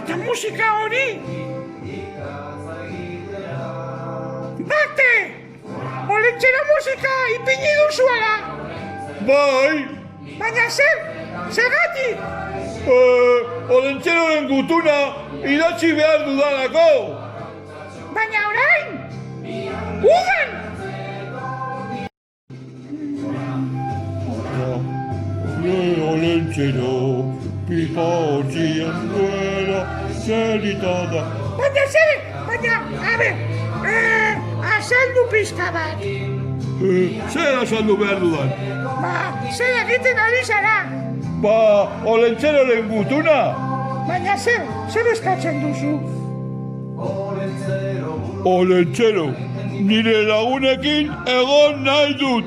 Eta musika hori? Bakte! Olentzero musika ipini duzuela! Bai! Baina zergatik? Olentzeroren gutuna idatzi behar dudalako! Baina orain! Udan! Olentzero, pipa hortzian duela, zeritada. Baina, a ber, azaldu pizka bat. Zer azaldu behar dudan? Zer egiten ari zara? Olentzeroren gutuna! Baina zer eskatzen duzu? Olentzero, nire lagunekin egon nahi dut!